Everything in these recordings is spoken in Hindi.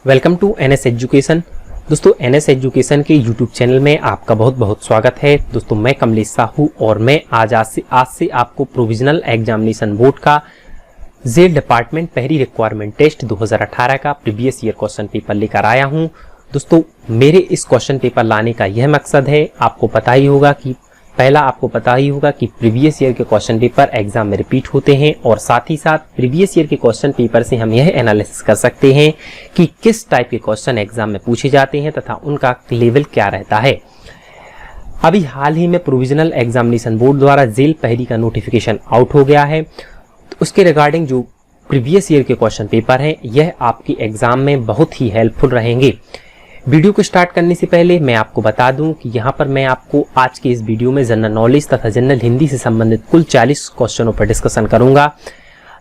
Welcome to NS education. दोस्तों एनएस एजुकेशन के यूट्यूब चैनल में आपका बहुत बहुत स्वागत है। दोस्तों मैं कमलेश साहू और मैं आज से आपको प्रोविजनल एग्जामिनेशन बोर्ड का जेल डिपार्टमेंट पहली रिक्वायरमेंट टेस्ट 2018 का प्रीवियस ईयर क्वेश्चन पेपर लेकर आया हूं। दोस्तों मेरे इस क्वेश्चन पेपर लाने का यह मकसद है, आपको पता ही होगा कि प्रीवियस ईयर के क्वेश्चन पेपर एग्जाम में रिपीट होते हैं और साथ ही साथ प्रीवियस ईयर के क्वेश्चन पेपर से हम यह एनालिसिस कर सकते हैं कि किस टाइप के क्वेश्चन एग्जाम में पूछे जाते हैं तथा उनका लेवल क्या रहता है। अभी हाल ही में प्रोविजनल एग्जामिनेशन बोर्ड द्वारा जेल पहली का नोटिफिकेशन आउट हो गया है, तो उसके रिगार्डिंग जो प्रीवियस ईयर के क्वेश्चन पेपर हैं यह आपकी एग्जाम में बहुत ही हेल्पफुल रहेंगे। वीडियो को स्टार्ट करने से पहले मैं आपको बता दूं कि यहाँ पर मैं आपको आज के इस वीडियो में जनरल नॉलेज तथा जनरल हिंदी से संबंधित कुल 40 क्वेश्चनों पर डिस्कशन करूंगा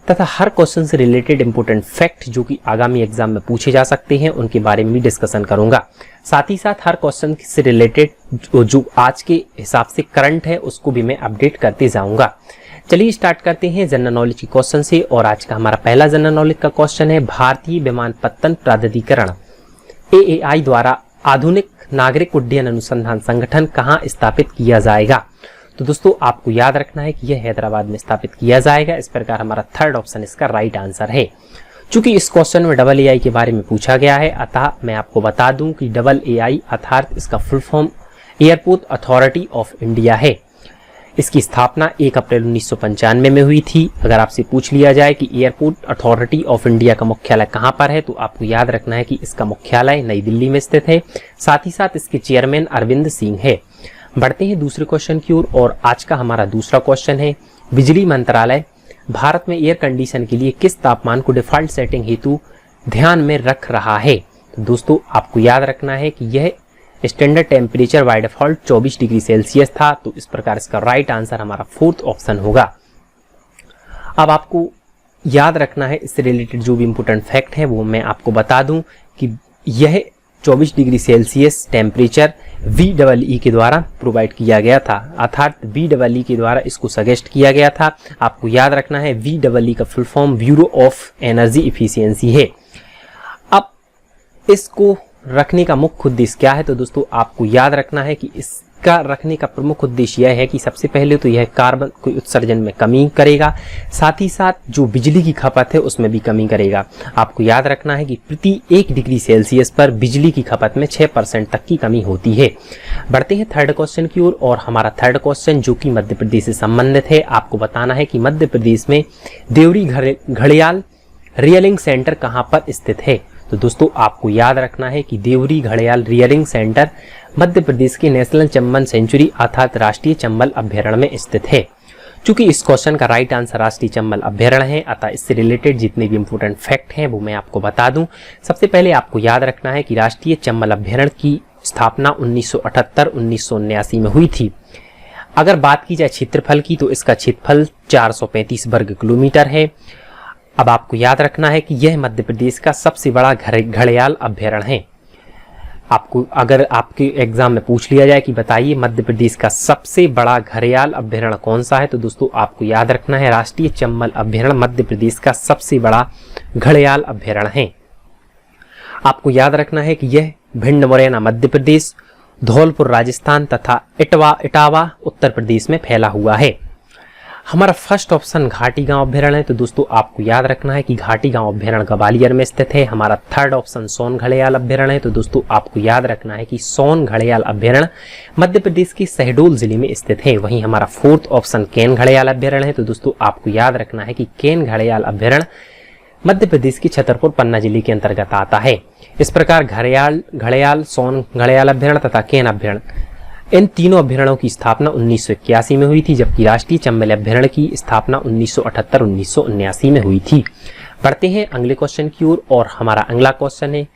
तथा हर क्वेश्चन से रिलेटेड इंपोर्टेंट फैक्ट जो कि आगामी एग्जाम में पूछे जा सकते हैं उनके बारे में भी डिस्कशन करूंगा। साथ ही साथ हर क्वेश्चन से रिलेटेड जो आज के हिसाब से करंट है उसको भी मैं अपडेट करते जाऊंगा। चलिए स्टार्ट करते हैं जनरल नॉलेज के क्वेश्चन से। और आज का हमारा पहला जनरल नॉलेज का क्वेश्चन है, भारतीय विमानपत्तन प्राधिकरण AAI द्वारा आधुनिक नागरिक उड्डयन अनुसंधान संगठन कहां स्थापित किया जाएगा। तो दोस्तों आपको याद रखना है कि यह हैदराबाद में स्थापित किया जाएगा। इस प्रकार हमारा थर्ड ऑप्शन इसका राइट आंसर है। चूंकि इस क्वेश्चन में AA के बारे में पूछा गया है, अतः मैं आपको बता दूं कि AA अर्थात इसका full form airport authority of India है। इसकी स्थापना 1 अप्रैल 1995 में हुई थी। अगर आपसे पूछ लिया जाए कि एयरपोर्ट अथॉरिटी ऑफ इंडिया का मुख्यालय कहां पर है, तो आपको याद रखना है कि इसका मुख्यालय नई दिल्ली में स्थित है। साथ ही साथ इसके चेयरमैन अरविंद सिंह है। बढ़ते हैं दूसरे क्वेश्चन की ओर और आज का हमारा दूसरा क्वेश्चन है, बिजली मंत्रालय भारत में एयर कंडीशन के लिए किस तापमान को डिफॉल्ट सेटिंग हेतु ध्यान में रख रहा है। तो दोस्तों आपको याद रखना है कि यह standard temperature by default 24 degree Celsius था। तो इस प्रकार इसका राइट आंसर हमारा फोर्थ ऑप्शन होगा। अब आपको याद रखना है इससे रिलेटेड जो भी इंपोर्टेंट फैक्ट है वो मैं आपको बता दूं कि यह 24 डिग्री सेल्सियस टेम्परेचर VEE के द्वारा प्रोवाइड किया गया था, अर्थात VEE के द्वारा इसको सजेस्ट किया गया था। आपको याद रखना है VEE का full form bureau of energy efficiency है। अब इसको रखने का मुख्य उद्देश्य क्या है, तो दोस्तों आपको याद रखना है कि इसका रखने का प्रमुख उद्देश्य यह है कि सबसे पहले तो यह कार्बन के उत्सर्जन में कमी करेगा, साथ ही साथ जो बिजली की खपत है उसमें भी कमी करेगा। आपको याद रखना है कि प्रति 1 डिग्री सेल्सियस पर बिजली की खपत में 6% तक की कमी होती है। बढ़ते हैं थर्ड क्वेश्चन की ओर और हमारा थर्ड क्वेश्चन जो कि मध्य प्रदेश से संबंधित है। आपको बताना है कि मध्य प्रदेश में देवरी घड़ियाल रियलिंग सेंटर कहाँ पर स्थित है। तो दोस्तों आपको याद रखना है कि देवरी घड़ियाल रियरिंग सेंटर मध्य प्रदेश के नेशनल चंबल सेंचुरी अर्थात राष्ट्रीय चंबल अभ्यारण्य में स्थित है। चूंकि इस क्वेश्चन का राइट आंसर राष्ट्रीय चंबल अभ्यारण्य है, अतः इससे रिलेटेड जितने भी इंपोर्टेंट फैक्ट हैं वो मैं आपको बता दूं। सबसे पहले आपको याद रखना है कि राष्ट्रीय चंबल अभ्यारण्य की स्थापना 1978-1979 में हुई थी। अगर बात की जाए क्षेत्रफल की तो इसका क्षेत्रफल 435 वर्ग किलोमीटर है। अब आपको याद रखना है कि यह मध्य प्रदेश का सबसे बड़ा घड़ियाल अभ्यारण्य है। आपको अगर आपके एग्जाम में पूछ लिया जाए कि बताइए मध्य प्रदेश का सबसे बड़ा घड़ियाल अभ्यारण्य कौन सा है, तो दोस्तों आपको याद रखना है राष्ट्रीय चंबल अभ्यारण्य मध्य प्रदेश का सबसे बड़ा घड़ियाल अभ्यारण्य है। आपको याद रखना है कि यह भिंड मुरैना मध्य प्रदेश, धौलपुर राजस्थान तथा इटावा उत्तर प्रदेश में फैला हुआ है। हमारा फर्स्ट ऑप्शन घाटी गांव अभ्यारण्य है। तो दोस्तों आपको याद रखना है कि घाटी गांव अभ्यारण्य ग्वालियर में स्थित है। हमारा थर्ड ऑप्शन सोन घड़ियाल अभ्यारण्य है। तो दोस्तों आपको याद रखना है कि सोन घड़ियाल अभ्यारण्य मध्य प्रदेश के शहडोल जिले में स्थित है। वहीं हमारा फोर्थ ऑप्शन केन घड़ियाल अभ्यारण्य है। तो दोस्तों आपको याद रखना है कि केन घड़ियाल अभ्यारण्य मध्य प्रदेश के छतरपुर पन्ना जिले के अंतर्गत आता है। इस प्रकार घड़ियाल सोन घड़ियाल अभ्यारण्य तथा केन अभ्यारण्य इन तीनों अभ्यारण्यों की स्थापना 1981 में हुई थी, जबकि राष्ट्रीय चंबल अभ्यारण्य की स्थापना 1978-1979 में हुई थी। बढ़ते हैं अगले क्वेश्चन की ओर और हमारा अगला क्वेश्चन है,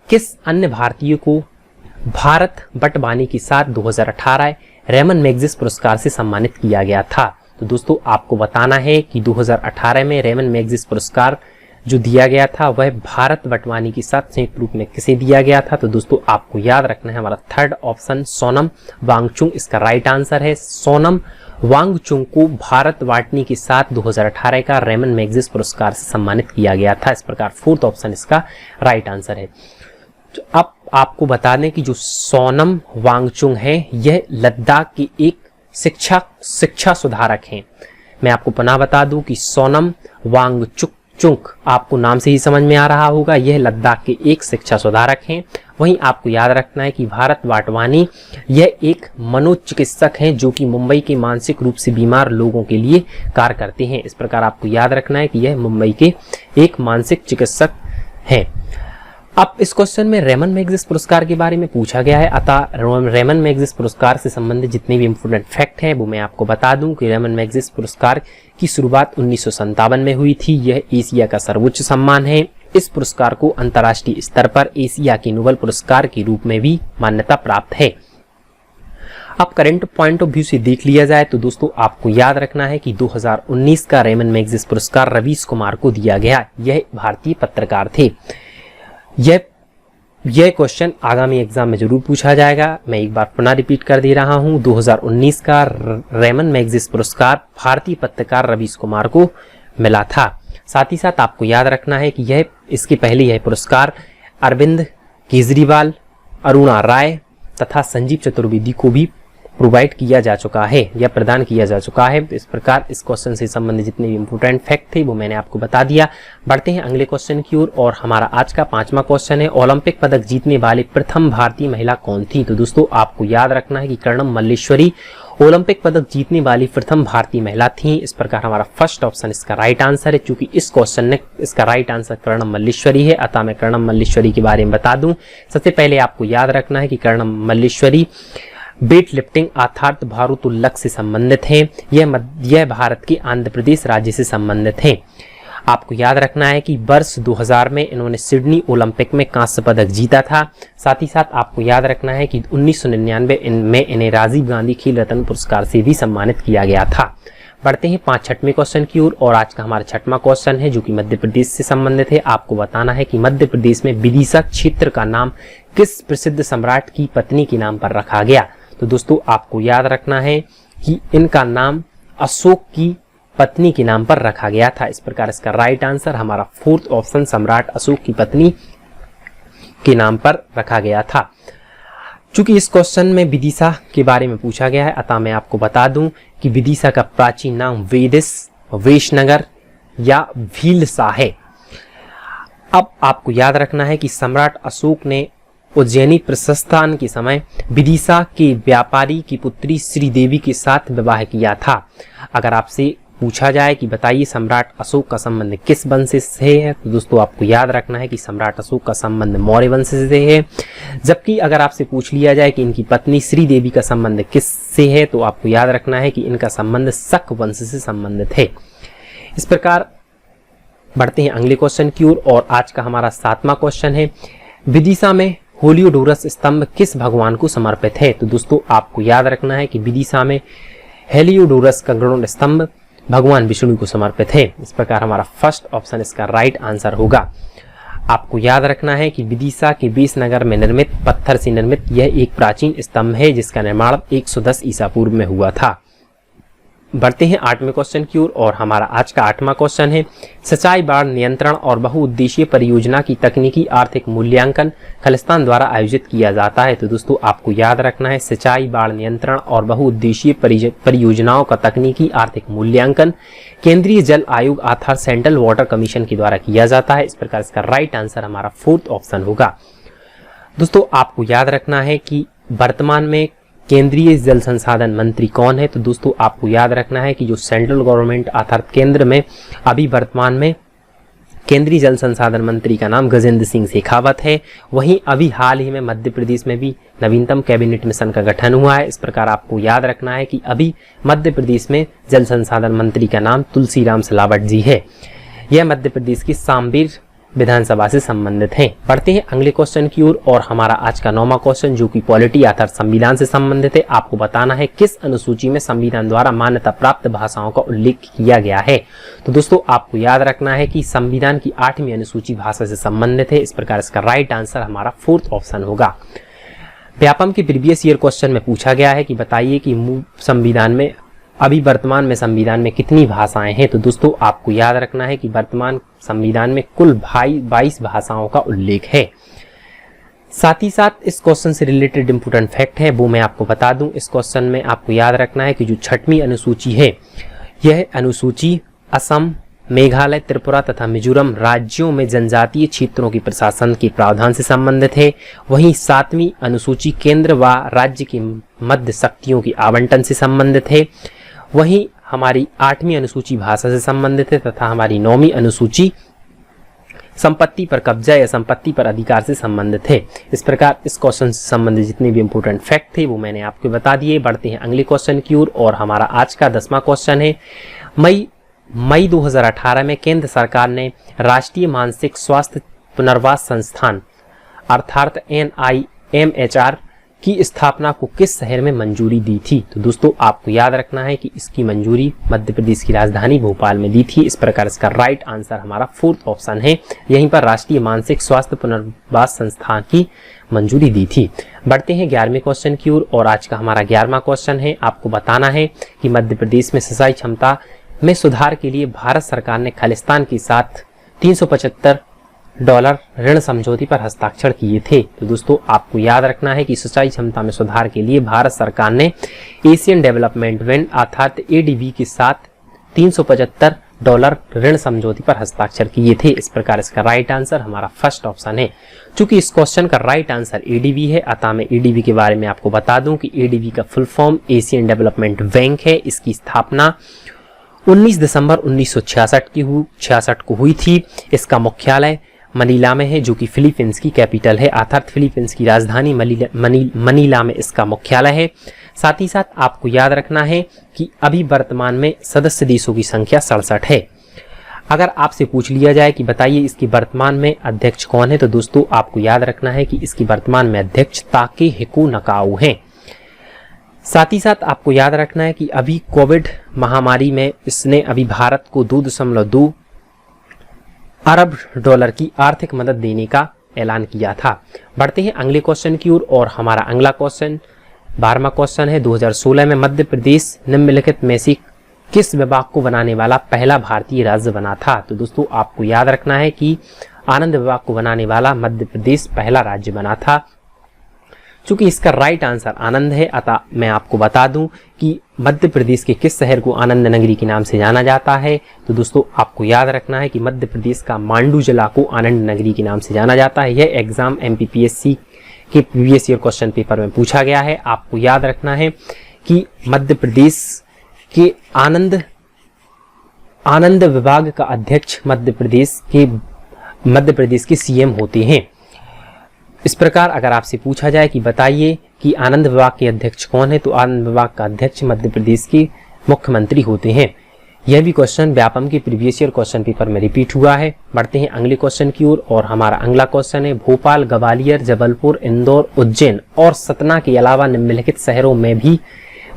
किस अन्य भारतीय को भारत बटवानी के साथ 2018 रेमन मैगसेसे पुरस्कार से सम्मानित किया गया था। तो दोस्तों आपको बताना है कि 2018 में रेमन मैगसेसे पुरस्कार जो दिया गया था वह भारत बटवानी के साथ संयुक्त रूप में किसे दिया गया था। तो दोस्तों आपको याद रखना है हमारा थर्ड ऑप्शन सोनम वांगचुक इसका राइट आंसर है। सोनम वांगचुक को भारत वाटनी के साथ 2018 का रेमन मैगसेसे पुरस्कार से सम्मानित किया गया था। इस प्रकार फोर्थ ऑप्शन इसका राइट आंसर है। अब आपको बता दें कि जो सोनम वांगचुक हैं यह लद्दाख के एक शिक्षा सुधारक हैं। मैं आपको पुनः बता दूं कि सोनम वांगचुक आपको नाम से ही समझ में आ रहा होगा, यह लद्दाख के एक शिक्षा सुधारक हैं। वहीं आपको याद रखना है कि भारत वाटवानी यह एक मनोचिकित्सक हैं जो कि मुंबई के मानसिक रूप से बीमार लोगों के लिए कार्य करते हैं। इस प्रकार आपको याद रखना है कि यह मुंबई के एक मानसिक चिकित्सक हैं। अब इस क्वेश्चन में रेमन मैग्सेसे पुरस्कार के बारे में पूछा गया है, अतः रेमन मैग्सेसे पुरस्कार से संबंधित जितने भी इंपोर्टेंट फैक्ट हैं वो मैं आपको बता दूं कि रेमन मैग्सेसे पुरस्कार की शुरुआत 1957 में हुई थी। यह एशिया का सर्वोच्च सम्मान है। इस पुरस्कार को अंतर्राष्ट्रीय स्तर पर एशिया के नोबेल पुरस्कार के रूप में भी मान्यता प्राप्त है। अब करंट पॉइंट ऑफ व्यू से देख लिया जाए तो दोस्तों आपको याद रखना है कि 2019 का रेमन मैग्सेसे पुरस्कार रवीश कुमार को दिया गया। यह भारतीय पत्रकार थे। यह क्वेश्चन आगामी एग्जाम में जरूर पूछा जाएगा। मैं एक बार पुनः रिपीट कर दे रहा हूं, 2019 का रेमन मैग्सेसे पुरस्कार भारतीय पत्रकार रवीश कुमार को मिला था। साथ ही साथ आपको याद रखना है कि इसके पहले यह पुरस्कार अरविंद केजरीवाल, अरुणा राय तथा संजीव चतुर्वेदी को भी प्रोवाइड किया जा चुका है या प्रदान किया जा चुका है। इस प्रकार इस क्वेश्चन से संबंधित जितने भी इंपोर्टेंट फैक्ट थे वो मैंने आपको बता दिया। बढ़ते हैं अगले क्वेश्चन की ओर और हमारा आज का 5वां क्वेश्चन है, ओलंपिक पदक जीतने वाली प्रथम भारतीय महिला कौन थी? तो दोस्तों आपको याद रखना है कि कर्णम मल्लेश्वरी ओलंपिक पदक जीतने वाली प्रथम भारतीय महिला थी। इस प्रकार हमारा फर्स्ट ऑप्शन इसका राइट आंसर है। चूंकि इस क्वेश्चन ने इसका राइट आंसर कर्णम मल्लेश्वरी है, अतः मैं कर्णम मल्लेश्वरी के बारे में बता दूं। सबसे पहले आपको याद रखना है कि कर्णम मल्लेश्वरी वेट लिफ्टिंग अर्थात भारोत्तोलक से संबंधित हैं। यह भारत के आंध्र प्रदेश राज्य से संबंधित हैं। आपको याद रखना है कि वर्ष 2000 में इन्होंने सिडनी ओलंपिक में कांस्य पदक जीता था। साथ ही साथ आपको याद रखना है कि 1999 में इन्हें राजीव गांधी खेल रत्न पुरस्कार से भी सम्मानित किया गया था। बढ़ते हैं 6वें क्वेश्चन की ओर और आज का हमारा 6वां क्वेश्चन है जो कि मध्य प्रदेश से संबंधित है। आपको बताना है कि मध्य प्रदेश में विदिशा क्षेत्र का नाम किस प्रसिद्ध सम्राट की पत्नी के नाम पर रखा गया? तो दोस्तों आपको याद रखना है कि इनका नाम अशोक की पत्नी के नाम पर रखा गया था। इस प्रकार इसका राइट आंसर हमारा 4th ऑप्शन सम्राट अशोक की पत्नी के नाम पर रखा गया था। चूंकि इस क्वेश्चन में विदिशा के बारे में पूछा गया है, अतः मैं आपको बता दूं कि विदिशा का प्राचीन नाम वेदिस, वेशनगर या भीलसा है। अब आपको याद रखना है कि सम्राट अशोक ने उज्जैनी प्रस्थान के समय विदिशा के व्यापारी की पुत्री श्रीदेवी के साथ विवाह किया था। अगर आपसे पूछा जाए कि बताइए सम्राट अशोक का संबंध किस वंश से है, तो दोस्तों आपको याद रखना है कि सम्राट अशोक का संबंध मौर्य वंश से है। जबकि अगर आपसे पूछ लिया जाए कि इनकी पत्नी श्रीदेवी का संबंध किस से है, तो आपको याद रखना है कि इनका संबंध शक वंश से संबंधित है। इस प्रकार बढ़ते हैं अगले क्वेश्चन की ओर और आज का हमारा 7वां क्वेश्चन है, विदिशा में हेलियोडोरस स्तंभ किस भगवान को समर्पित है? तो दोस्तों आपको याद रखना है कि विदिशा में हेलियोडोरस का गरुड़ स्तंभ भगवान विष्णु को समर्पित है। इस प्रकार हमारा फर्स्ट ऑप्शन इसका राइट आंसर होगा। आपको याद रखना है कि विदिशा के बेसनगर में निर्मित पत्थर से निर्मित यह एक प्राचीन स्तंभ है जिसका निर्माण 110 ईसा पूर्व में हुआ था। बढ़ते हैं 8वें क्वेश्चन की ओर और हमारा आज का 8वां क्वेश्चन है, सिंचाई बाढ़ नियंत्रण और बहुउद्देशीय परियोजना की तकनीकी आर्थिक मूल्यांकन खालिस्तान द्वारा आयोजित किया जाता है। तो दोस्तों आपको याद रखना है सिंचाई बाढ़ नियंत्रण और बहुउद्देशीय परियोजनाओं का तकनीकी आर्थिक मूल्यांकन केंद्रीय जल आयोग अर्थात सेंट्रल वाटर कमीशन के द्वारा किया जाता है। इस प्रकार इसका राइट आंसर हमारा 4th ऑप्शन होगा। दोस्तों आपको याद रखना है कि वर्तमान में केंद्रीय जल संसाधन मंत्री कौन है? तो दोस्तों आपको याद रखना है कि जो सेंट्रल गवर्नमेंट अर्थात केंद्र में अभी वर्तमान में केंद्रीय जल संसाधन मंत्री का नाम गजेंद्र सिंह शेखावत है। वहीं अभी हाल ही में मध्य प्रदेश में भी नवीनतम कैबिनेट मिशन का गठन हुआ है। इस प्रकार आपको याद रखना है कि अभी मध्य प्रदेश में जल संसाधन मंत्री का नाम तुलसीराम सिलावट जी है। यह मध्य प्रदेश की सामबीर विधानसभा से संबंधित हैं। बढ़ते हैं अगले क्वेश्चन की ओर और हमारा आज का 9वां क्वेश्चन जो कि पॉलिटी अर्थात संविधान से संबंधित है। आपको बताना है किस अनुसूची में संविधान द्वारा मान्यता प्राप्त भाषाओं का उल्लेख किया गया है। तो दोस्तों आपको याद रखना है कि संविधान की 8वीं अनुसूची भाषा से संबंधित है। इस प्रकार इसका राइट आंसर हमारा 4th ऑप्शन होगा। व्यापम के प्रीवियस ईयर क्वेश्चन में पूछा गया है कि बताइए कि संविधान में अभी वर्तमान में संविधान में कितनी भाषाएं हैं। तो दोस्तों आपको याद रखना है कि वर्तमान संविधान में कुल 22 भाषाओं का उल्लेख है। साथ ही साथ इस क्वेश्चन से रिलेटेड इंपोर्टेंट फैक्ट है वो मैं आपको बता दूं। इस क्वेश्चन में आपको याद रखना है कि जो 6वीं अनुसूची है, यह अनुसूची असम, मेघालय, त्रिपुरा तथा मिजोरम राज्यों में जनजातीय क्षेत्रों की प्रशासन के प्रावधान से संबंधित है। वहीं 7वीं अनुसूची केंद्र व राज्य की मध्य शक्तियों की आवंटन से संबंधित है। वहीं हमारी 8वीं अनुसूची भाषा से संबंधित है तथा हमारी 9वीं अनुसूची संपत्ति पर कब्जा या संपत्ति पर अधिकार से संबंधित है। इस प्रकार इस क्वेश्चन से संबंधित जितने भी इंपोर्टेंट फैक्ट थे वो मैंने आपको बता दिए। बढ़ते हैं अगले क्वेश्चन की ओर और हमारा आज का 10वां क्वेश्चन है। मई 2018 में केंद्र सरकार ने राष्ट्रीय मानसिक स्वास्थ्य पुनर्वास संस्थान अर्थात NIMHR की स्थापना को किस शहर में मंजूरी दी थी? तो दोस्तों आपको याद रखना है कि इसकी मंजूरी मध्य प्रदेश की राजधानी भोपाल में दी थी। इस प्रकार इसका राइट आंसर हमारा 4th ऑप्शन है। यहीं पर राष्ट्रीय मानसिक स्वास्थ्य पुनर्वास संस्थान की मंजूरी दी थी। बढ़ते हैं 11वें क्वेश्चन की ओर और आज का हमारा 11वां क्वेश्चन है। आपको बताना है कि मध्य प्रदेश में सिंचाई क्षमता में सुधार के लिए भारत सरकार ने खालिस्तान के साथ $375 ऋण समझौते पर हस्ताक्षर किए थे। तो दोस्तों आपको याद रखना है कि सिंचाई क्षमता में सुधार के लिए भारत सरकार ने एशियन डेवलपमेंट बैंक अर्थात ADB के साथ $375 ऋण समझौते पर हस्ताक्षर किए थे। इस प्रकार इसका राइट आंसर हमारा 1st ऑप्शन है। चूंकि इस क्वेश्चन का राइट आंसर ADB है, अतः मैं ADB के बारे में आपको बता दूं कि ADB का full form Asian development bank है। इसकी स्थापना 19 दिसंबर 1966 को हुई थी। इसका मुख्यालय मनीला में है जो कि फिलीपींस की कैपिटल है, अर्थात फिलीपींस की राजधानी मनीला में इसका मुख्यालय है। साथ ही साथ आपको याद रखना है कि अभी वर्तमान में सदस्य देशों की संख्या 67 है। अगर आपसे पूछ लिया जाए कि बताइए इसकी वर्तमान में अध्यक्ष कौन है, तो दोस्तों आपको याद रखना है कि इसकी वर्तमान में अध्यक्ष ताकेहिको नकाउ हैं। साथ ही साथ आपको याद रखना है कि अभी कोविड महामारी में इसने अभी भारत को $2.2 अरब की आर्थिक मदद देने का ऐलान किया था। बढ़ते हैं अगले क्वेश्चन की ओर और हमारा अगला क्वेश्चन 12वां क्वेश्चन है। 2016 में मध्य प्रदेश निम्नलिखित में से किस विभाग को बनाने वाला पहला भारतीय राज्य बना था? तो दोस्तों आपको याद रखना है कि आनंद विभाग को बनाने वाला मध्य प्रदेश पहला राज्य बना था। चूंकि इसका राइट आंसर आनंद है, अतः मैं आपको बता दूं कि मध्य प्रदेश के किस शहर को आनंद नगरी के नाम से जाना जाता है? तो दोस्तों आपको याद रखना है कि मध्य प्रदेश का मांडू जिला को आनंद नगरी के नाम से जाना जाता है। यह एग्जाम MPPSC के प्रीवियस ईयर क्वेश्चन पेपर में पूछा गया है। आपको याद रखना है कि मध्य प्रदेश के आनंद विभाग का अध्यक्ष मध्य प्रदेश के CM होते हैं। इस प्रकार अगर आपसे पूछा जाए कि बताइए कि आनंद विभाग के अध्यक्ष कौन है, तो आनंद विभाग का अध्यक्ष मध्य प्रदेश के मुख्यमंत्री होते हैं। यह भी क्वेश्चन व्यापम के प्रीवियस ईयर क्वेश्चन पेपर में रिपीट हुआ है। बढ़ते हैं अगले क्वेश्चन की ओर और हमारा अगला क्वेश्चन है। भोपाल, ग्वालियर, जबलपुर, इंदौर, उज्जैन और सतना के अलावा निम्नलिखित शहरों में भी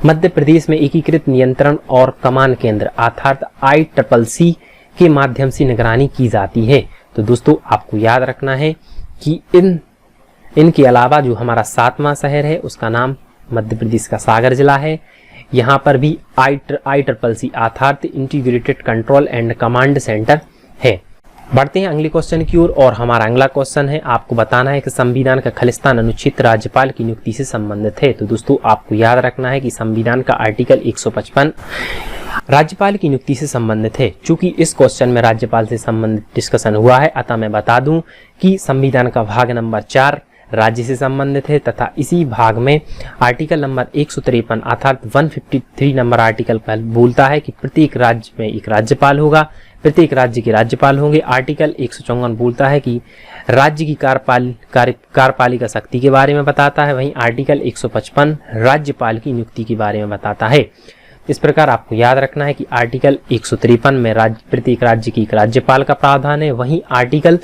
मध्य प्रदेश में एकीकृत नियंत्रण और कमान केंद्र अर्थात ICCC के माध्यम से निगरानी की जाती है। तो दोस्तों आपको याद रखना है कि इनके अलावा जो हमारा 7वां शहर है उसका नाम मध्य प्रदेश का सागर जिला है। यहाँ पर भी ICCC अर्थात integrated control and command centre है। बढ़ते हैं अगले क्वेश्चन की ओर और हमारा अगला क्वेश्चन है। आपको बताना है कि संविधान का खालिस्तान अनुच्छेद राज्यपाल की नियुक्ति से संबंधित है। तो दोस्तों आपको याद रखना है कि संविधान का आर्टिकल 155 राज्यपाल की नियुक्ति से संबंधित है। चूंकि इस क्वेश्चन में राज्यपाल से संबंधित डिस्कशन हुआ है, अतः मैं बता दूं कि संविधान का भाग नंबर 4 राज्य से संबंधित है तथा इसी भाग में आर्टिकल नंबर 153 अर्थात 153 नंबर आर्टिकल पर बोलता है कि प्रत्येक राज्य में एक राज्यपाल होगा, प्रत्येक राज्य के राज्यपाल होंगे। आर्टिकल 154 बोलता है कि राज्य की कार्यपालिका शक्ति के बारे में बताता है। वहीं आर्टिकल 155 राज्यपाल की नियुक्ति के बारे में बताता है। इस प्रकार आपको याद रखना है कि आर्टिकल 153 में प्रत्येक राज्य की एक राज्यपाल का प्रावधान है, वहीं आर्टिकल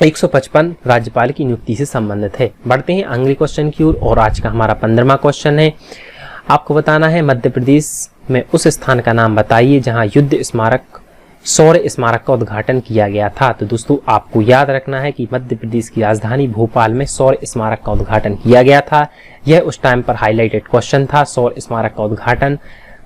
155 राज्यपाल की नियुक्ति से संबंधित है। बढ़ते हैं अगले क्वेश्चन की ओर और आज का हमारा 15वां क्वेश्चन है। आपको बताना है मध्य प्रदेश में उस स्थान का नाम बताइए जहां युद्ध स्मारक शौर्य स्मारक का उद्घाटन किया गया था। तो दोस्तों आपको याद रखना है कि मध्य प्रदेश की राजधानी भोपाल में शौर्य स्मारक का उद्घाटन किया गया था। यह उस टाइम पर हाईलाइटेड क्वेश्चन था। शौर्य स्मारक का उद्घाटन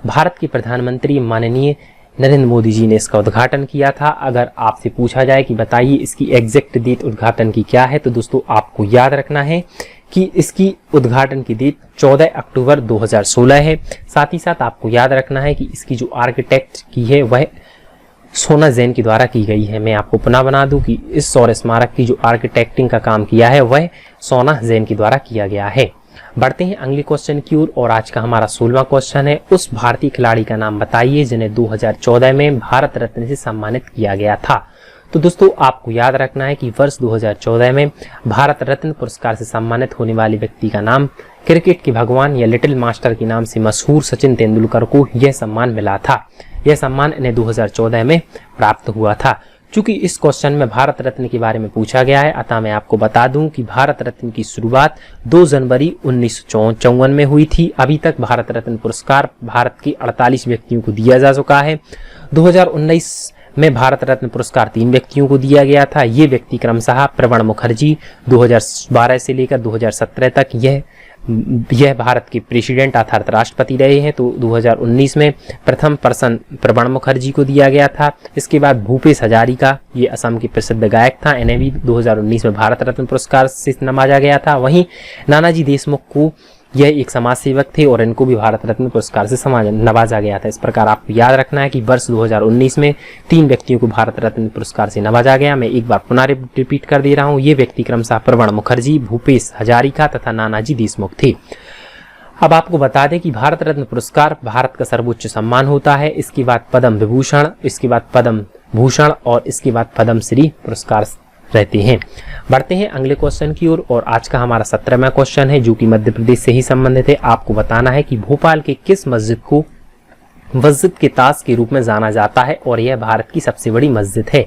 भारत के प्रधानमंत्री माननीय नरेंद्र मोदी जी ने इसका उद्घाटन किया था। अगर आपसे पूछा जाए कि बताइए इसकी एग्जैक्ट डेट उद्घाटन की क्या है, तो दोस्तों आपको याद रखना है कि इसकी उद्घाटन की डेट 14 अक्टूबर 2016 है। साथ ही साथ आपको याद रखना है कि इसकी जो आर्किटेक्ट की है वह सोना जैन के द्वारा की गई है। मैं आपको पुनः बना दूं कि इस शौर्य स्मारक की जो आर्किटेक्टिंग का काम किया है वह सोना जैन के द्वारा किया गया है। बढ़ते हैं अगले क्वेश्चन की ओर और आज का हमारा 16वां क्वेश्चन है, उस भारतीय खिलाड़ी का नाम बताइए जिन्हें 2014 में भारत रत्न से सम्मानित किया गया था। तो दोस्तों आपको याद रखना है कि वर्ष 2014 में भारत रत्न पुरस्कार से सम्मानित होने वाले व्यक्ति का नाम क्रिकेट के भगवान या लिटिल मास्टर के नाम से मशहूर सचिन तेंदुलकर को यह सम्मान मिला था। यह सम्मान इन्हें 2014 में प्राप्त हुआ था। चूंकि इस क्वेश्चन में भारत रत्न के बारे में पूछा गया है, अतः मैं आपको बता दूं कि भारत रत्न की शुरुआत 2 जनवरी 1954 में हुई थी। अभी तक भारत रत्न पुरस्कार भारत के 48 व्यक्तियों को दिया जा चुका है। 2019 में भारत रत्न पुरस्कार 3 व्यक्तियों को दिया गया था। ये व्यक्ति क्रमशः प्रणब मुखर्जी 2012 से लेकर 2017 तक यह भारत के प्रेसिडेंट अर्थात राष्ट्रपति रहे हैं। तो 2019 में प्रथम पर्सन प्रणब मुखर्जी को दिया गया था। इसके बाद भूपेश हजारिका, ये असम के प्रसिद्ध गायक था, इन्हें भी 2019 में भारत रत्न पुरस्कार से नवाजा गया था। वहीं नानाजी देशमुख को, यह एक समाज सेवक थे और इनको भी भारत रत्न पुरस्कार से नवाजा गया था। इस प्रकार आपको याद रखना है कि वर्ष 2019 में 3 व्यक्तियों को भारत रत्न पुरस्कार से नवाजा गया। मैं एक बार पुनः रिपीट कर दे रहा हूँ, ये व्यक्ति क्रमशः प्रणब मुखर्जी, भूपेश हजारिका तथा नानाजी देशमुख थे। अब आपको बता दें कि भारत रत्न पुरस्कार भारत का सर्वोच्च सम्मान होता है। इसके बाद पद्म विभूषण, इसके बाद पद्म भूषण और इसके बाद पद्म श्री पुरस्कार रहते हैं। बढ़ते हैं अगले क्वेश्चन की ओर और आज का हमारा 17वां क्वेश्चन है जो कि मध्य प्रदेश से ही संबंधित है। आपको बताना है कि भोपाल के किस मस्जिद को मस्जिद के ताज के रूप में जाना जाता है और यह भारत की सबसे बड़ी मस्जिद है।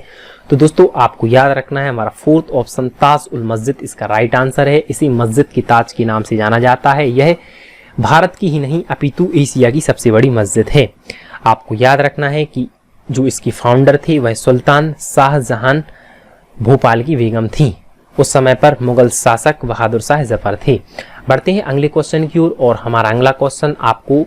तो दोस्तों आपको याद रखना है, हमारा 4th ऑप्शन ताज उल मस्जिद इसका राइट आंसर है। इसी मस्जिद के ताज के नाम से जाना जाता है। यह भारत की ही नहीं अपितु एशिया की सबसे बड़ी मस्जिद है। आपको याद रखना है कि जो इसकी फाउंडर थे वह सुल्तान शाहजहां भोपाल की बेगम थी। उस समय पर मुगल शासक बहादुर शाह जफर थे। बढ़ते हैं अगले क्वेश्चन की ओर और हमारा अगला क्वेश्चन आपको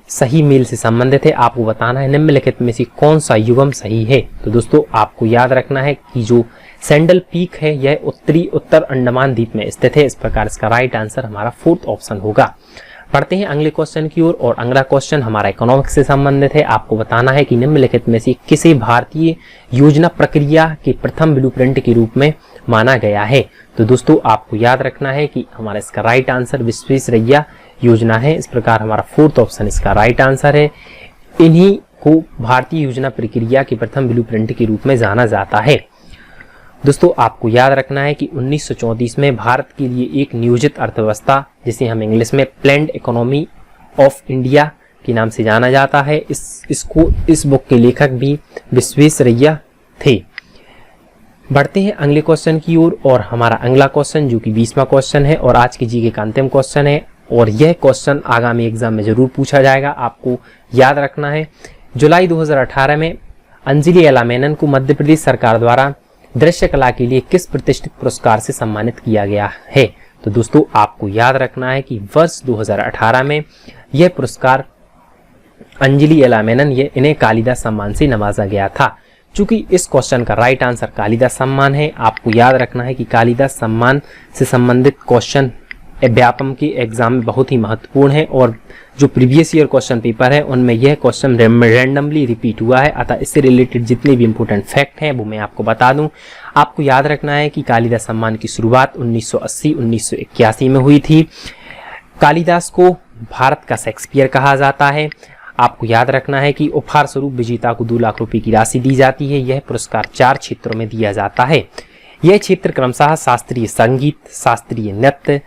सही मेल से संबंधित है। आपको बताना है निम्नलिखित में से कौन सा युग्म सही है। तो दोस्तों आपको याद रखना है कि जो सैंडल पीक है यह उत्तर अंडमान द्वीप में स्थित है। इस प्रकार इसका राइट आंसर हमारा 4th ऑप्शन होगा। पढ़ते हैं अगले क्वेश्चन की ओर और अगला क्वेश्चन हमारा इकोनॉमिक्स से संबंधित है। आपको बताना है कि निम्नलिखित में से किसे भारतीय योजना प्रक्रिया के प्रथम ब्लूप्रिंट के रूप में माना गया है। तो दोस्तों आपको याद रखना है कि हमारा इसका राइट आंसर विश्वेश्वरैया योजना है। इस प्रकार हमारा 4th ऑप्शन इसका राइट आंसर है। इन्हीं को भारतीय योजना प्रक्रिया के प्रथम ब्लूप्रिंट के रूप में जाना जाता है। दोस्तों आपको याद रखना है कि 1934 में भारत के लिए एक नियोजित अर्थव्यवस्था, जिसे हम इंग्लिश में प्लान्ड इकोनॉमी ऑफ इंडिया के नाम से जाना जाता है, इस बुक के लेखक भी विश्वेश्वरैया थे। बढ़ते हैं अगले क्वेश्चन की ओर और हमारा अगला क्वेश्चन जो कि 20वां क्वेश्चन है और आज की जीके का अंतिम क्वेश्चन है और यह क्वेश्चन आगामी एग्जाम में जरूर पूछा जाएगा। आपको याद रखना है जुलाई 2018 में अंजलि एला मेनन को मध्य प्रदेश सरकार द्वारा दृश्य कला के लिए किस प्रतिष्ठित पुरस्कार से सम्मानित किया गया है। तो दोस्तों आपको याद रखना है कि वर्ष 2018 में यह पुरस्कार अंजलि एला मेनन इन्हें कालिदास सम्मान से नवाजा गया था। चूंकि इस क्वेश्चन का राइट आंसर कालिदास सम्मान है, आपको याद रखना है कि कालिदास सम्मान से संबंधित क्वेश्चन व्यापम के एग्जाम में बहुत ही महत्वपूर्ण है और जो प्रीवियस ईयर क्वेश्चन पेपर है उनमें यह क्वेश्चन रैंडमली रिपीट हुआ है। अतः इससे रिलेटेड जितने भी इंपॉर्टेंट फैक्ट हैं वो मैं आपको बता दूं। आपको याद रखना है कि कालिदास सम्मान की शुरुआत 1980-1981 में हुई थी। कालिदास को भारत का शेक्सपियर कहा जाता है। आपको याद रखना है कि उपहार स्वरूप विजेता को 2 लाख रुपए की राशि दी जाती है। यह पुरस्कार 4 क्षेत्रों में दिया जाता है। यह क्षेत्र क्रमशः शास्त्रीय संगीत, शास्त्रीय नृत्य,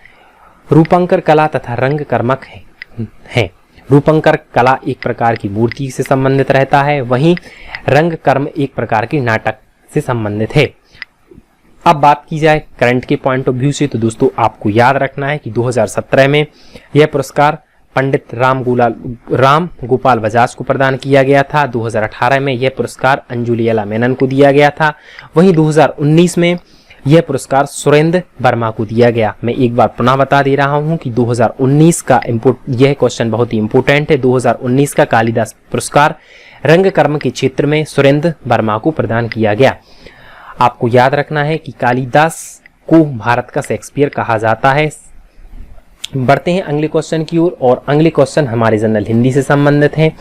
रूपंकर कला तथा रंग कर्मक है। रूपंकर कला एक प्रकार की मूर्ति से संबंधित रहता है, वहीं रंग कर्म एक प्रकार के नाटक से संबंधित है। अब बात की जाए करंट के पॉइंट ऑफ व्यू से, तो दोस्तों आपको याद रखना है कि 2017 में यह पुरस्कार पंडित राम गोपाल बजाज को प्रदान किया गया था। 2018 में यह पुरस्कार अंजुली एला मेनन को दिया गया था। वहीं 2019 में यह पुरस्कार सुरेंद्र वर्मा को दिया गया। मैं एक बार पुनः बता दे रहा हूं कि 2019 का यह क्वेश्चन बहुत ही इंपोर्टेंट है। 2019 का कालिदास पुरस्कार रंगकर्म के क्षेत्र में सुरेंद्र वर्मा को प्रदान किया गया। आपको याद रखना है कि कालिदास को भारत का शेक्सपियर कहा जाता है। बढ़ते हैं अगले क्वेश्चन की ओर, और अगले क्वेश्चन हमारे जनरल हिंदी से संबंधित हैं।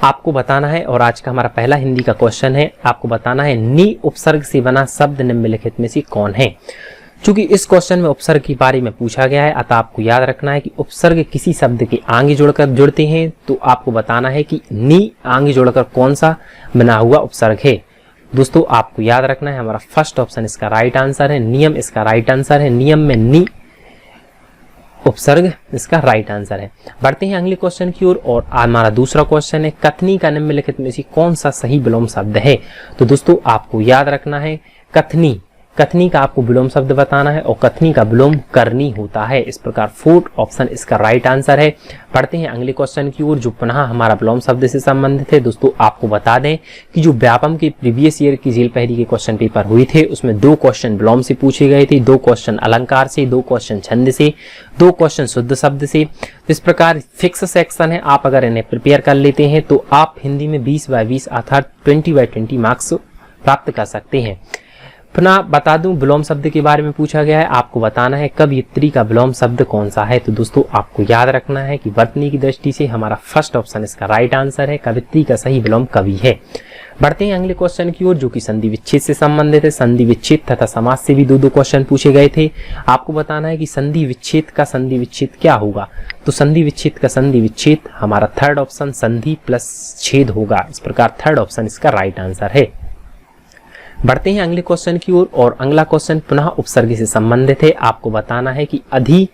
आपको बताना है, और आज का हमारा पहला हिंदी का क्वेश्चन है, आपको बताना है नी उपसर्ग से बना शब्द निम्नलिखित में से कौन है। चूंकि इस क्वेश्चन में उपसर्ग के बारे में पूछा गया है, अतः आपको याद रखना है कि उपसर्ग किसी शब्द के आगे जुड़कर जुड़ते हैं, तो आपको बताना है कि नी आगे जुड़कर कौन सा बना हुआ उपसर्ग है। दोस्तों आपको याद रखना है, हमारा फर्स्ट ऑप्शन इसका राइट आंसर है, नियम इसका राइट आंसर है। नियम में नी उपसर्ग इसका राइट आंसर है। बढ़ते हैं अगले क्वेश्चन की ओर, और हमारा दूसरा क्वेश्चन है कथनी का निम्नलिखित में से कौन सा सही विलोम शब्द है। तो दोस्तों आपको याद रखना है कथनी, कथनी का आपको विलोम शब्द बताना है, और कथनी का विलोम करनी होता है। इस प्रकार फोर्थ ऑप्शन इसका राइट आंसर है। पढ़ते हैं अगले क्वेश्चन की ओर, जो पुनः हमारा विलोम शब्द से संबंधित है। दोस्तों आपको बता दें कि जो व्यापम के प्रीवियस ईयर की जेल पहली के क्वेश्चन पेपर हुए थे, उसमें 2 क्वेश्चन विलोम से पूछे गए थे, 2 क्वेश्चन अलंकार से, 2 क्वेश्चन छंद से, 2 क्वेश्चन शुद्ध शब्द से। इस प्रकार फिक्स सेक्शन है, आप अगर इन्हें प्रिपेयर कर लेते हैं तो आप हिंदी में 20/20 अर्थात 20/20 मार्क्स प्राप्त कर सकते हैं। पुनः बता दूं विलोम शब्द के बारे में पूछा गया है, आपको बताना है कवियत्री का विलोम शब्द कौन सा है। तो दोस्तों आपको याद रखना है कि वर्तनी की दृष्टि से हमारा फर्स्ट ऑप्शन इसका राइट आंसर है, कवियत्री का सही विलोम कवि है। बढ़ते हैं अगले क्वेश्चन की ओर, जो कि संधि विच्छेद से संबंधित है। संधि विच्छेद तथा समास से भी 2 क्वेश्चन पूछे गए थे। आपको बताना है कि संधि विच्छेद का संधि विच्छेद क्या होगा। तो संधि विच्छेद का संधि विच्छेद हमारा थर्ड ऑप्शन संधि प्लस छेद होगा। इस प्रकार थर्ड ऑप्शन इसका राइट आंसर है। बढ़ते हैं अगले क्वेश्चन की ओर, और अगला क्वेश्चन पुनः उपसर्ग से संबंधित है। आपको बताना है कि अधि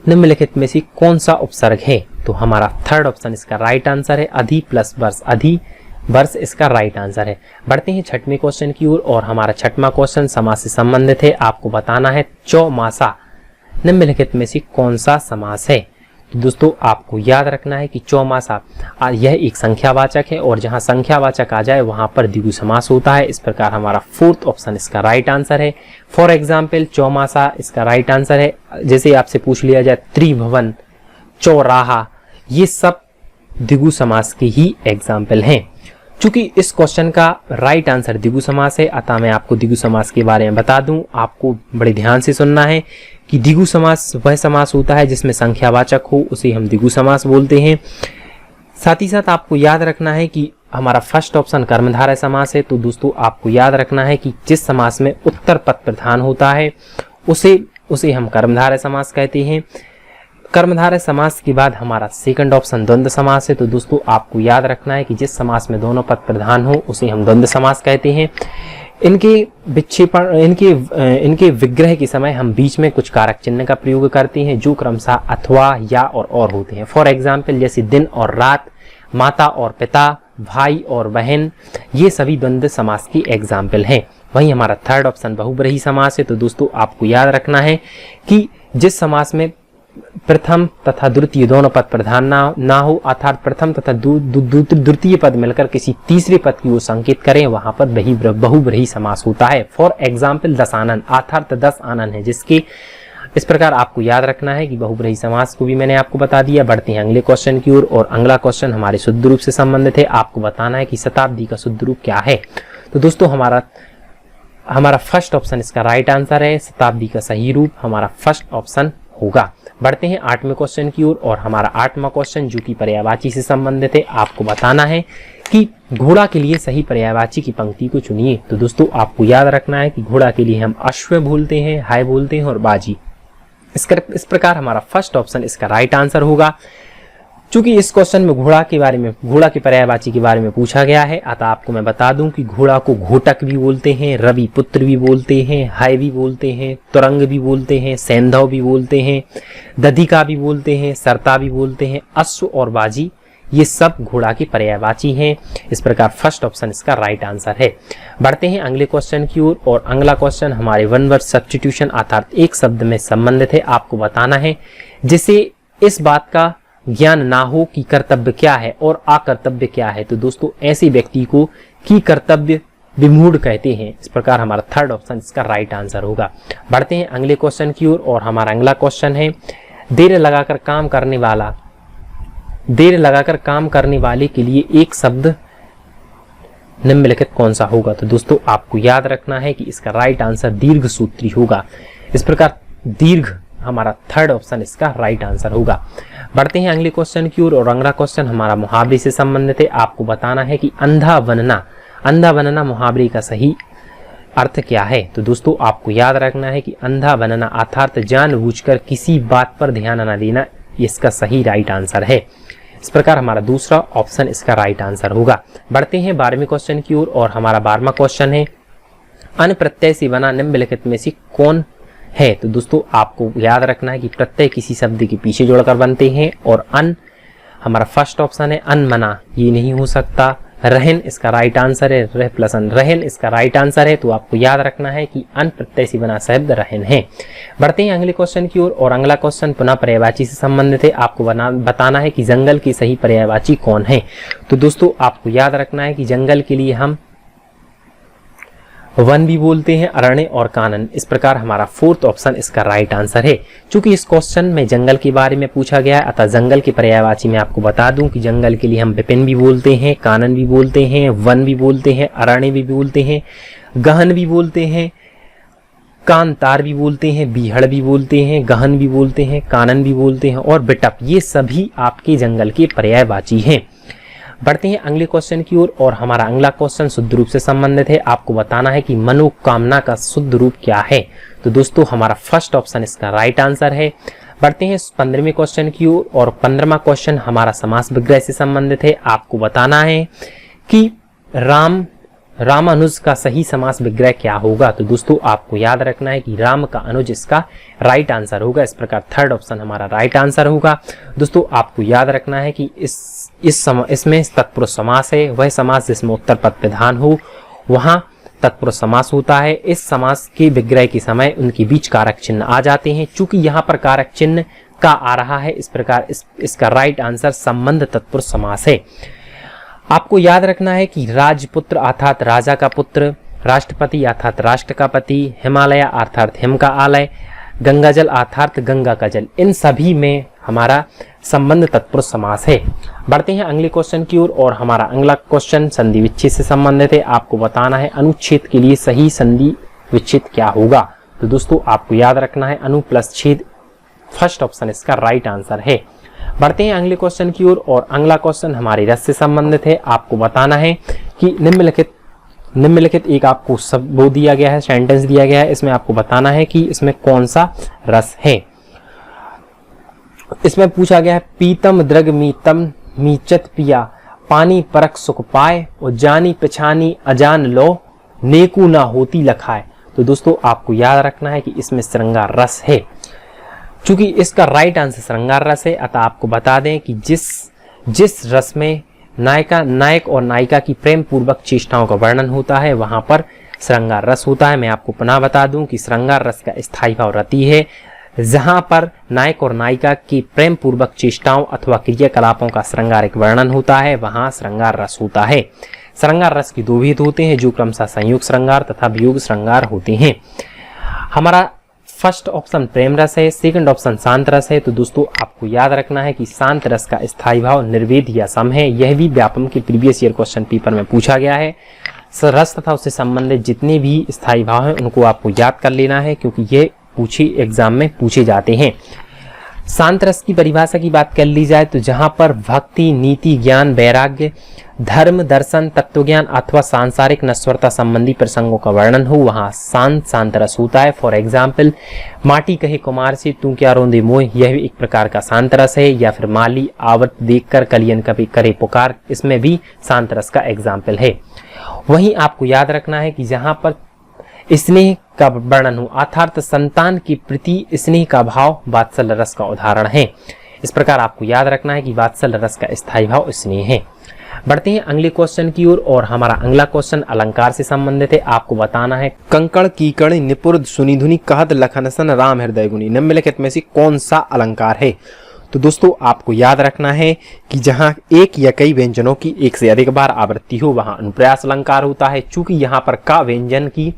निम्नलिखित में से कौन सा उपसर्ग है। तो हमारा थर्ड ऑप्शन इसका राइट आंसर है, अधि प्लस वर्ष, अधि वर्ष इसका राइट आंसर है। बढ़ते हैं छठवें क्वेश्चन की ओर, और हमारा छठवां क्वेश्चन समास से संबंधित है। आपको बताना है चौमासा निम्नलिखित में से कौन सा समास है। तो दोस्तों आपको याद रखना है कि चौमासा यह एक संख्यावाचक है, और जहां संख्यावाचक आ जाए वहां पर द्विगु समास होता है। इस प्रकार हमारा फोर्थ ऑप्शन इसका राइट आंसर है। फॉर एग्जाम्पल चौमासा इसका राइट आंसर है। जैसे आपसे पूछ लिया जाए त्रिभुवन, चौराहा, ये सब द्विगु समास के ही एग्जाम्पल हैं। चूंकि इस क्वेश्चन का राइट आंसर द्विगु समास है, अतः मैं आपको द्विगु समास के बारे में बता दूं। आपको बड़े ध्यान से सुनना है कि द्विगु समास वह समास होता है जिसमें संख्यावाचक हो, उसे हम द्विगु समास बोलते हैं। साथ ही साथ आपको याद रखना है कि हमारा फर्स्ट ऑप्शन कर्मधारय समास है। तो दोस्तों आपको याद रखना है कि जिस समास में उत्तर पद प्रधान होता है उसे हम कर्मधारय समास कहते हैं। कर्मधारय समास के बाद हमारा सेकंड ऑप्शन द्वंद्व समास है। तो दोस्तों आपको याद रखना है कि जिस समास में दोनों पद प्रधान हो उसे हम द्वंद्व समास कहते हैं। इनके विक्षेपण इनके विग्रह के समय हम बीच में कुछ कारक चिन्ह का प्रयोग करते हैं, जो क्रमशः अथवा, या और होते हैं। फॉर एग्जाम्पल जैसे दिन और रात, माता और पिता, भाई और बहन, ये सभी द्वंद्व समास की एग्जाम्पल हैं। वहीं हमारा थर्ड ऑप्शन बहुब्रीहि समास है। तो दोस्तों आपको याद रखना है कि जिस समास में प्रथम तथा द्वितीय दोनों पद प्रधान ना हो, अर्थात प्रथम तथा द्वितीय पद मिलकर किसी तीसरे पद की ओर संकेत करें, वहां पर बहुब्रीहि समास होता है। फॉर एग्जाम्पल दशानन, अर्थात 10 आनन है जिसके। इस प्रकार आपको याद रखना है कि बहुब्रीहि समास को भी मैंने आपको बता दिया। बढ़ते हैं अगले क्वेश्चन की ओर, और अगला क्वेश्चन हमारे शुद्ध रूप से संबंधित है। आपको बताना है कि शताब्दी का शुद्ध रूप क्या है। तो दोस्तों हमारा फर्स्ट ऑप्शन इसका राइट आंसर है। शताब्दी का सही रूप हमारा फर्स्ट ऑप्शन होगा। बढ़ते हैं 8वें क्वेश्चन की ओर, और हमारा 8वां क्वेश्चन जो कि पर्यायवाची से संबंधित है। आपको बताना है कि घोड़ा के लिए सही पर्यायवाची की पंक्ति को चुनिए। तो दोस्तों आपको याद रखना है कि घोड़ा के लिए हम अश्व बोलते हैं, हाय बोलते हैं और बाजी। इस प्रकार हमारा फर्स्ट ऑप्शन इसका राइट आंसर होगा। चूंकि इस क्वेश्चन में घोड़ा की पर्यायवाची के बारे में पूछा गया है, अतः आपको मैं बता दूं कि घोड़ा को घोटक भी बोलते हैं, रवि पुत्र भी बोलते हैं, हाय भी बोलते हैं, तुरंग भी बोलते हैं, सैंधव भी बोलते हैं, दधिका भी बोलते हैं, सरता भी बोलते हैं, अश्व और बाजी, ये सब घोड़ा की पर्यायवाची हैं। इस प्रकार फर्स्ट ऑप्शन इसका राइट आंसर है। बढ़ते हैं अगले क्वेश्चन की ओर, और अगला क्वेश्चन हमारे वन वर्ड सब्स्टिट्यूशन अर्थात एक शब्द में संबंधित है। आपको बताना है जिसे इस बात का ज्ञान ना हो कि कर्तव्य क्या है और अकर्तव्य क्या है। तो दोस्तों ऐसे व्यक्ति को की कर्तव्य विमूढ़ कहते हैं। इस प्रकार हमारा थर्ड ऑप्शन इसका राइट आंसर होगा। बढ़ते हैं अगले क्वेश्चन की ओर, और हमारा अगला क्वेश्चन है देर लगाकर काम करने वाले के लिए एक शब्द निम्नलिखित कौन सा होगा? तो दोस्तों आपको याद रखना है कि इसका राइट आंसर दीर्घ सूत्री होगा। इस प्रकार दीर्घ हमारा थर्ड ऑप्शन इसका राइट आंसर होगा। बढ़ते हैं अगले क्वेश्चन की ओर और अगला क्वेश्चन हमारा मुहावरे से संबंधित है। आपको बताना है कि अंधा बनना मुहावरे का सही अर्थ क्या है? तो दोस्तों आपको याद रखना है कि अंधा बनना अर्थात जानबूझकर किसी बात पर ध्यान न देना, इसका सही राइट आंसर है। इस प्रकार हमारा दूसरा ऑप्शन इसका राइट आंसर होगा। बढ़ते हैं 12वें क्वेश्चन की ओर और हमारा 12वां क्वेश्चन है अन प्रत्यय से बना निम्नलिखित में से कौन है? तो दोस्तों आपको याद रखना है कि प्रत्यय किसी शब्द के पीछे जोड़कर बनते हैं और अन हमारा फर्स्ट ऑप्शन है। अनमना ये नहीं हो सकता। रहन इसका राइट आंसर है। रह प्लस अन रहन इसका राइट आंसर है। तो आपको याद रखना है कि अन प्रत्यय से बना शब्द रहन है। बढ़ते हैं अगले क्वेश्चन की ओर और अगला क्वेश्चन पुनः पर्यायवाची से संबंधित है। आपको बताना है कि जंगल की सही पर्यायवाची कौन है? तो दोस्तों आपको याद रखना है कि जंगल के लिए हम वन भी बोलते हैं, अरण्य और कानन। इस प्रकार हमारा फोर्थ ऑप्शन इसका राइट आंसर है। चूंकि इस क्वेश्चन में जंगल के बारे में पूछा गया है, अतः जंगल की पर्यायवाची में आपको बता दूं कि जंगल के लिए हम विपिन भी बोलते हैं, कानन भी बोलते हैं, वन भी बोलते हैं, अरण्य भी बोलते हैं, गहन भी बोलते हैं, कांतार भी बोलते हैं, बीहड़ भी बोलते हैं, गहन भी बोलते हैं, कानन भी बोलते हैं और बिटप। ये सभी आपके जंगल के पर्यायवाची हैं। बढ़ते हैं अगले क्वेश्चन की ओर और हमारा अगला क्वेश्चन शुद्ध रूप से संबंधित है। आपको बताना है कि मनोकामना का शुद्ध रूप क्या है? तो दोस्तों हमारा फर्स्ट ऑप्शन इसका राइट आंसर है। बढ़ते हैं 15वें क्वेश्चन की ओर और 15वां क्वेश्चन हमारा समास विग्रह से संबंधित है। आपको बताना है कि रामानुज का सही समास विग्रह क्या होगा? तो दोस्तों आपको याद रखना है कि राम का अनुज इसका राइट आंसर होगा। इस प्रकार थर्ड ऑप्शन हमारा राइट आंसर होगा। दोस्तों आपको याद रखना है कि इसमें तत्पुरुष समास है। वह समास जिसमें उत्तर पद प्रधान हो वहां तत्पुरुष समास होता है। इस समास के विग्रह के समय उनके बीच कारक चिन्ह आ जाते हैं। चूंकि यहाँ पर कारक चिन्ह का आ रहा है, इस प्रकार इसका राइट आंसर संबंध तत्पुरुष समास है। आपको याद रखना है कि राजपुत्र अर्थात राजा का पुत्र, राष्ट्रपति अर्थात राष्ट्र का पति, हिमालय अर्थात हिम का आलय, गंगा जल अर्थात गंगा का जल, इन सभी में हमारा संबंध तत्पुरुष समास है। बढ़ते हैं अगले क्वेश्चन की ओर और हमारा अगला क्वेश्चन संधि विच्छेद से संबंधित है। आपको बताना है अनुच्छेद के लिए सही संधि विच्छेद क्या होगा? तो दोस्तों आपको याद रखना है अनु प्लस छेद, फर्स्ट ऑप्शन इसका राइट आंसर है। बढ़ते हैं अगले क्वेश्चन की ओर और अगला क्वेश्चन हमारे रस से संबंधित है। आपको बताना है कि निम्नलिखित एक आपको सब वो दिया गया है, सेंटेंस दिया गया है। इसमें आपको बताना है कि इसमें कौन सा रस है। इसमें पूछा गया है पीतम द्रग मीतम मीचत पिया, पानी परख सुख पाए और जानी पछानी अजान लो, नेकू ना होती लखाए। तो दोस्तों आपको याद रखना है कि इसमें श्रृंगार रस है। चूंकि इसका राइट आंसर श्रृंगार रस है, अतः आपको बता दें कि जिस रस में नायक और नायिका की प्रेम पूर्वक चेष्टाओं का वर्णन होता है वहां पर श्रृंगार रस होता है। मैं आपको पुनः बता दूं कि श्रृंगार रस का स्थायी भाव रति है। जहां पर नायक और नायिका की प्रेम पूर्वक चेष्टाओं अथवा क्रियाकलापों का श्रृंगारिक वर्णन होता है वहां श्रृंगार रस होता है। श्रृंगार रस की दो भेद होते हैं जो क्रमशः संयोग श्रृंगार तथा वियोग श्रृंगार होते हैं। हमारा फर्स्ट ऑप्शन प्रेम रस है, सेकंड ऑप्शन शांत रस है। तो दोस्तों आपको याद रखना है कि शांत रस का स्थायी भाव निर्वेद या सम है। यह भी व्यापम के प्रीवियस ईयर क्वेश्चन पेपर में पूछा गया है। रस तथा उससे संबंधित जितने भी स्थायी भाव हैं उनको आपको याद कर लेना है क्योंकि ये एग्जाम में पूछे जाते हैं। शांत रस की परिभाषा की बात कर ली जाए तो जहां पर भक्ति, नीति, ज्ञान, वैराग्य, धर्म, दर्शन, तत्वज्ञान अथवा सांसारिक नश्वरता संबंधी प्रसंगों का वर्णन हो वहां शांत रस होता है। फॉर एग्जाम्पल माटी कहे कुमार से तू क्या रोंदे मोह, यह भी एक प्रकार का शांत रस है। या फिर माली आवत देखकर कलियन कभी करे पुकार, इसमें भी शांत रस का एग्जाम्पल है। वहीं आपको याद रखना है कि जहां पर स्नेह का वर्णन हो अर्थात संतान के प्रति स्नेह का भाव वात्सल्य रस का उदाहरण है। इस प्रकार आपको याद रखना है कि वात्सल्य रस का स्थायी भाव स्नेह है। बढ़ते हैं अगले क्वेश्चन की ओर और हमारा अगला क्वेश्चन अलंकार से संबंधित है। आपको बताना है कंकड़ कीकड़ निपुर सुनी धुनी कहत लखन सन राम हृदय गुनी, निम्नलिखित में से कौन सा अलंकार है? तो दोस्तों आपको याद रखना है कि जहां एक या कई व्यंजनों की एक से अधिक बार आवृत्ति हो वहां अनुप्रास अलंकार होता है। चूंकि यहाँ पर का व्यंजन की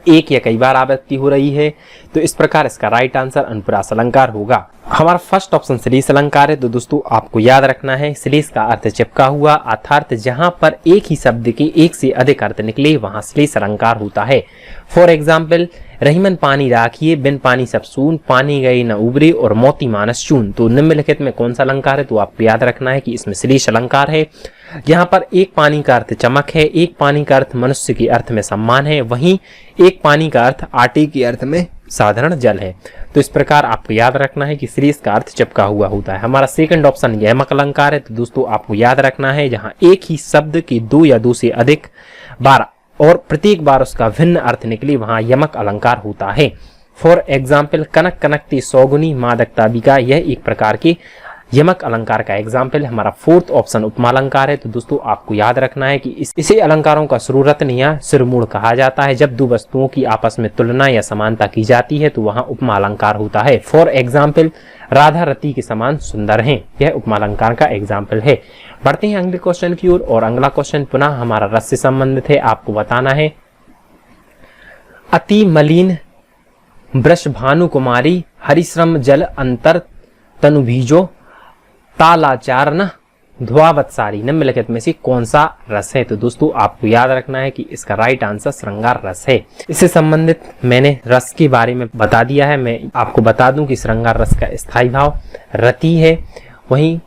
एक या कई बार आवृत्ति हो रही है। तो इस प्रकार इसका राइट आंसर अनुप्रास अलंकार होगा। हमारा फर्स्ट ऑप्शन श्लेष अलंकार है। तो दोस्तों आपको याद रखना है, श्लेष का अर्थ चिपका हुआ, अर्थात जहां पर एक ही शब्द के एक से अधिक अर्थ निकले वहां श्लेष अलंकार होता है। फॉर एग्जाम्पल, रहीमन पानी राखिए, बिन पानी सब सून, पानी गए न उबरे और मोती मानस चून। तो निम्नलिखित में कौन सा अलंकार है? तो आपको याद रखना है कि इसमें श्लेष अलंकार है। यहाँ पर एक पानी का अर्थ चमक है, एक पानी का अर्थ मनुष्य के अर्थ में सम्मान है, वहीं एक पानी का अर्थ आटे के अर्थ में साधारण जल है। तो इस प्रकार आपको याद रखना है कि श्लेष का अर्थ चिपका हुआ होता है। हमारा सेकंड ऑप्शन यमक अलंकार है। तो दोस्तों आपको याद रखना है, जहां एक ही शब्द के दो या दो से अधिक बार और प्रत्येक बार उसका भिन्न अर्थ निकले वहां यमक अलंकार होता है। फॉर एग्जाम्पल, कनक कनकती सौगुनी मादकता बिका, यह एक प्रकार के यमक अलंकार का एग्जाम्पल है। हमारा फोर्थ ऑप्शन उपमा अलंकार है। तो दोस्तों आपको याद रखना है कि इसे अलंकारों का शुरुरत्न या सिरमूढ़ कहा जाता है। जब दो वस्तुओं की आपस में तुलना या समानता की जाती है तो वहां उपमा अलंकार होता है। फॉर एग्जाम्पल, राधा रति के समान सुंदर हैं, यह उपमा अलंकार का एग्जाम्पल है। बढ़ते हैं अगले क्वेश्चन की ओर, और अगला क्वेश्चन पुनः हमारा रस से संबंधित है। आपको बताना है, अति मलिन वृष भानु कुमारी, हरिश्रम जल अंतर तनु भीजो, तालाचार न ध्वावत्सारी, निम्नलिखित में से कौन सा रस है? तो दोस्तों आपको याद रखना है कि इसका राइट आंसर श्रृंगार रस है। इससे संबंधित मैंने रस के बारे में बता दिया है। मैं आपको बता दूं कि श्रृंगार रस का स्थायी भाव रति है, वहीं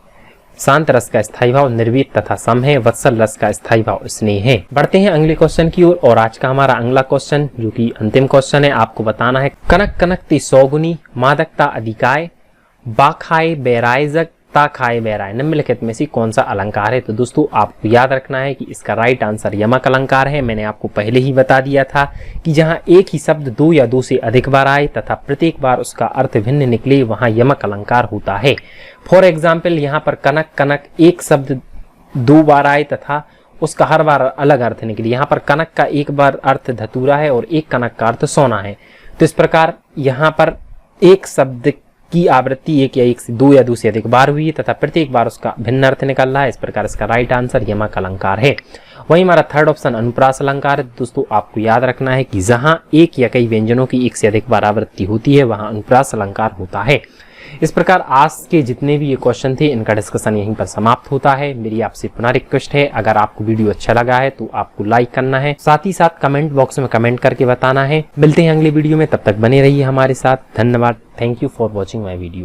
शांत रस का स्थायी भाव निर्वीत तथा सम है, वत्सल रस का स्थायी भाव स्नेह है। बढ़ते हैं अगले क्वेश्चन की ओर, और आज का हमारा अगला क्वेश्चन जो कि अंतिम क्वेश्चन है, आपको बताना है, कनक कनकती सौगुनी मादकता अधिकाय, बाखाए बैरायजक ता खाए बैराय, निम्नलिखित में से कौन सा अलंकार है? तो दोस्तों आपको याद रखना है कि इसका राइट आंसर यमक अलंकार है। मैंने आपको पहले ही बता दिया था कि जहां एक ही शब्द दो या दो से अधिक बार आए तथा प्रत्येक बार उसका अर्थ भिन्न निकले वहां यमक अलंकार होता है। फॉर एग्जाम्पल, यहाँ पर कनक कनक एक शब्द दो बार आए तथा उसका हर बार अलग अर्थ निकले। यहाँ पर कनक का एक बार अर्थ धतूरा है और एक कनक का अर्थ सोना है। तो इस प्रकार यहाँ पर एक शब्द की आवृत्ति एक या एक से दो या दो से अधिक बार हुई है तथा प्रत्येक बार उसका भिन्न अर्थ निकल रहा है। इस प्रकार इसका राइट आंसर यमक अलंकार है। वहीं हमारा थर्ड ऑप्शन अनुप्रास अलंकार है। दोस्तों आपको याद रखना है कि जहां एक या कई व्यंजनों की एक से अधिक बार आवृत्ति होती है वहां अनुप्रास अलंकार होता है। इस प्रकार आज के जितने भी ये क्वेश्चन थे इनका डिस्कशन यहीं पर समाप्त होता है। मेरी आपसे पुनः रिक्वेस्ट है, अगर आपको वीडियो अच्छा लगा है तो आपको लाइक करना है, साथ ही साथ कमेंट बॉक्स में कमेंट करके बताना है। मिलते हैं अगले वीडियो में, तब तक बने रहिए हमारे साथ। धन्यवाद। Thank you for watching my video.